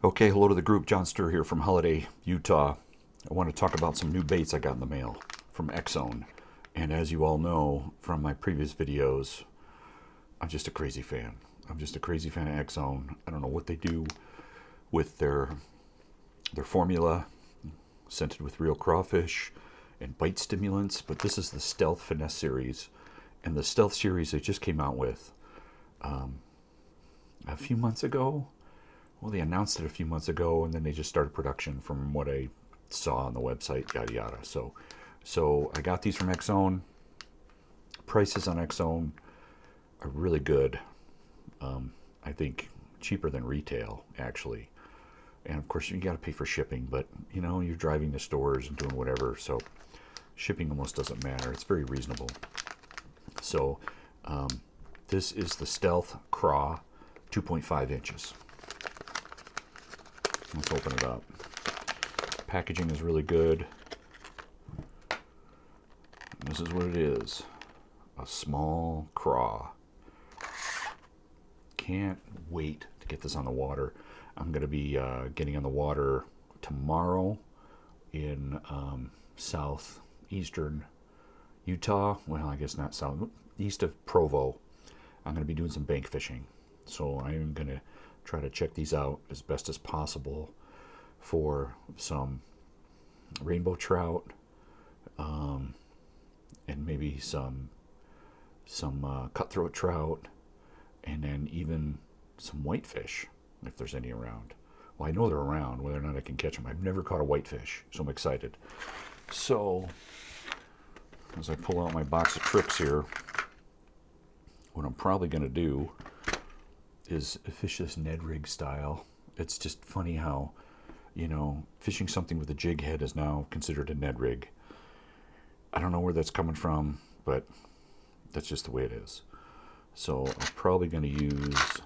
Okay, hello to the group. John Sturr here from Holiday, Utah. I want to talk about some new baits I got in the mail from X-Zone. And as you all know from my previous videos, I'm just a crazy fan. I'm just a crazy fan of X-Zone. I don't know what they do with their formula, scented with real crawfish and bite stimulants, but this is the Stealth Finesse series. And the Stealth series they just came out with a few months ago. Well, they announced it a few months ago, and then they just started production from what I saw on the website, yada yada. So I got these from X-Zone. Prices on X-Zone are really good. I think cheaper than retail, actually. And of course, you got to pay for shipping, but you know, you're driving to stores and doing whatever, so shipping almost doesn't matter. It's very reasonable. So this is the Stealth Craw 2.5 inches. Let's open it up. Packaging is really good. And this is what it is. A small craw. Can't wait to get this on the water. I'm going to be getting on the water tomorrow in southeastern Utah. Well, I guess not south. East of Provo. I'm going to be doing some bank fishing. So I'm going to try to check these out as best as possible for some rainbow trout, and maybe some cutthroat trout, and then even some whitefish if there's any around. Well, I know they're around. Whether or not I can catch them, I've never caught a whitefish, so I'm excited. So as I pull out my box of tricks here, what I'm probably going to do is fish this Ned rig style. It's just funny how, you know, fishing something with a jig head is now considered a Ned rig. I don't know where that's coming from, but that's just the way it is. So I'm probably going to use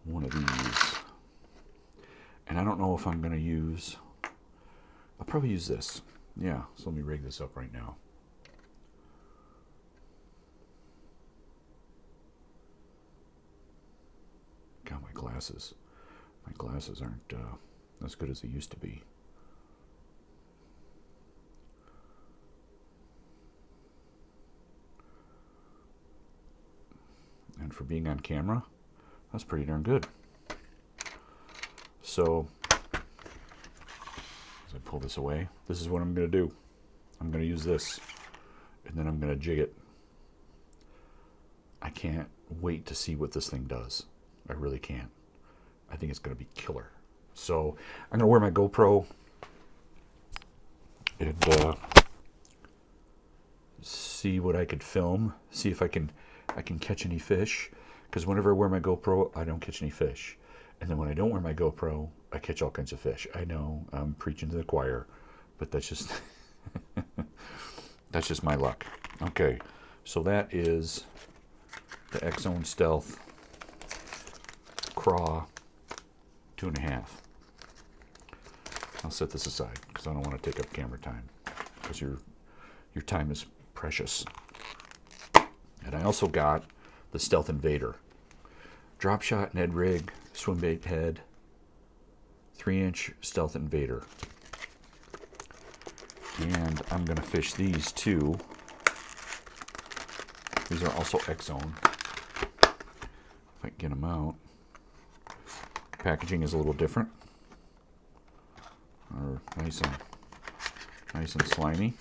one of these. And I don't know if I'm going to use, I'll probably use this. Yeah, so let me rig this up right now. God, my glasses aren't as good as they used to be. And for being on camera, that's pretty darn good. So as I pull this away, this is what I'm going to do. I'm going to use this, and then I'm going to jig it. I can't wait to see what this thing does. I really can't. I think it's going to be killer. So I'm going to wear my GoPro and see what I could film. See if I can catch any fish. Because whenever I wear my GoPro, I don't catch any fish. And then when I don't wear my GoPro, I catch all kinds of fish. I know I'm preaching to the choir, but that's just that's just my luck. Okay, so that is the X-Zone Stealth Craw 2.5. I'll set this aside because I don't want to take up camera time, because your time is precious. And I also got the Stealth Invader drop shot Ned rig swim bait head 3-inch Stealth Invader, and I'm gonna fish these too. These are also X-Zone. If I can get them out. Packaging is a little different, or nice and slimy.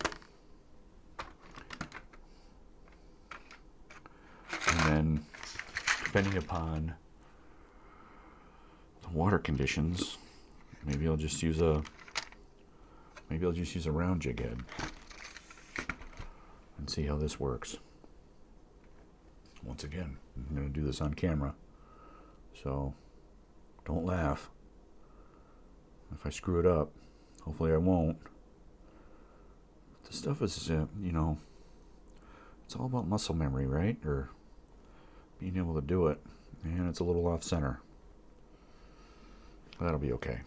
And then, depending upon the water conditions, maybe I'll just use a round jig head and see how this works. Once again, I'm going to do this on camera, so don't laugh if I screw it up. Hopefully I won't. The stuff is, you know, it's all about muscle memory, right? Or being able to do it. And it's a little off center. That'll be okay.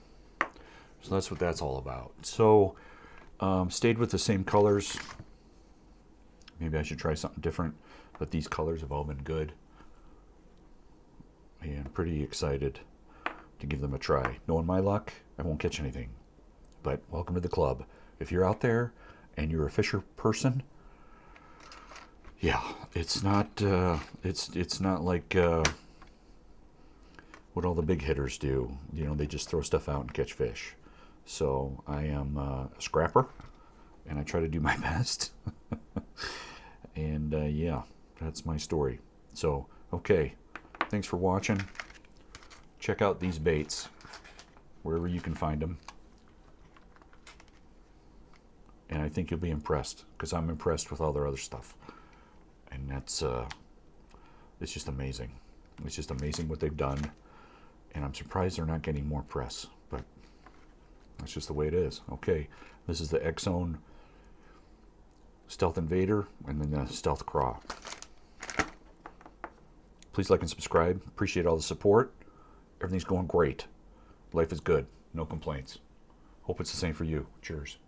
So that's what that's all about. So stayed with the same colors. Maybe I should try something different, but these colors have all been good. And pretty excited to give them a try. Knowing my luck, I won't catch anything. But welcome to the club. If you're out there and you're a fisher person, yeah, it's not like what all the big hitters do. You know, they just throw stuff out and catch fish. So I am a scrapper, and I try to do my best. And yeah, that's my story. So, okay, thanks for watching. Check out these baits wherever you can find them. And I think you'll be impressed, because I'm impressed with all their other stuff. And that's, it's just amazing. It's just amazing what they've done. And I'm surprised they're not getting more press. But that's just the way it is. Okay, this is the X-Zone Stealth Invader and then the Stealth Craw. Please like and subscribe. Appreciate all the support. Everything's going great. Life is good. No complaints. Hope it's the same for you. Cheers.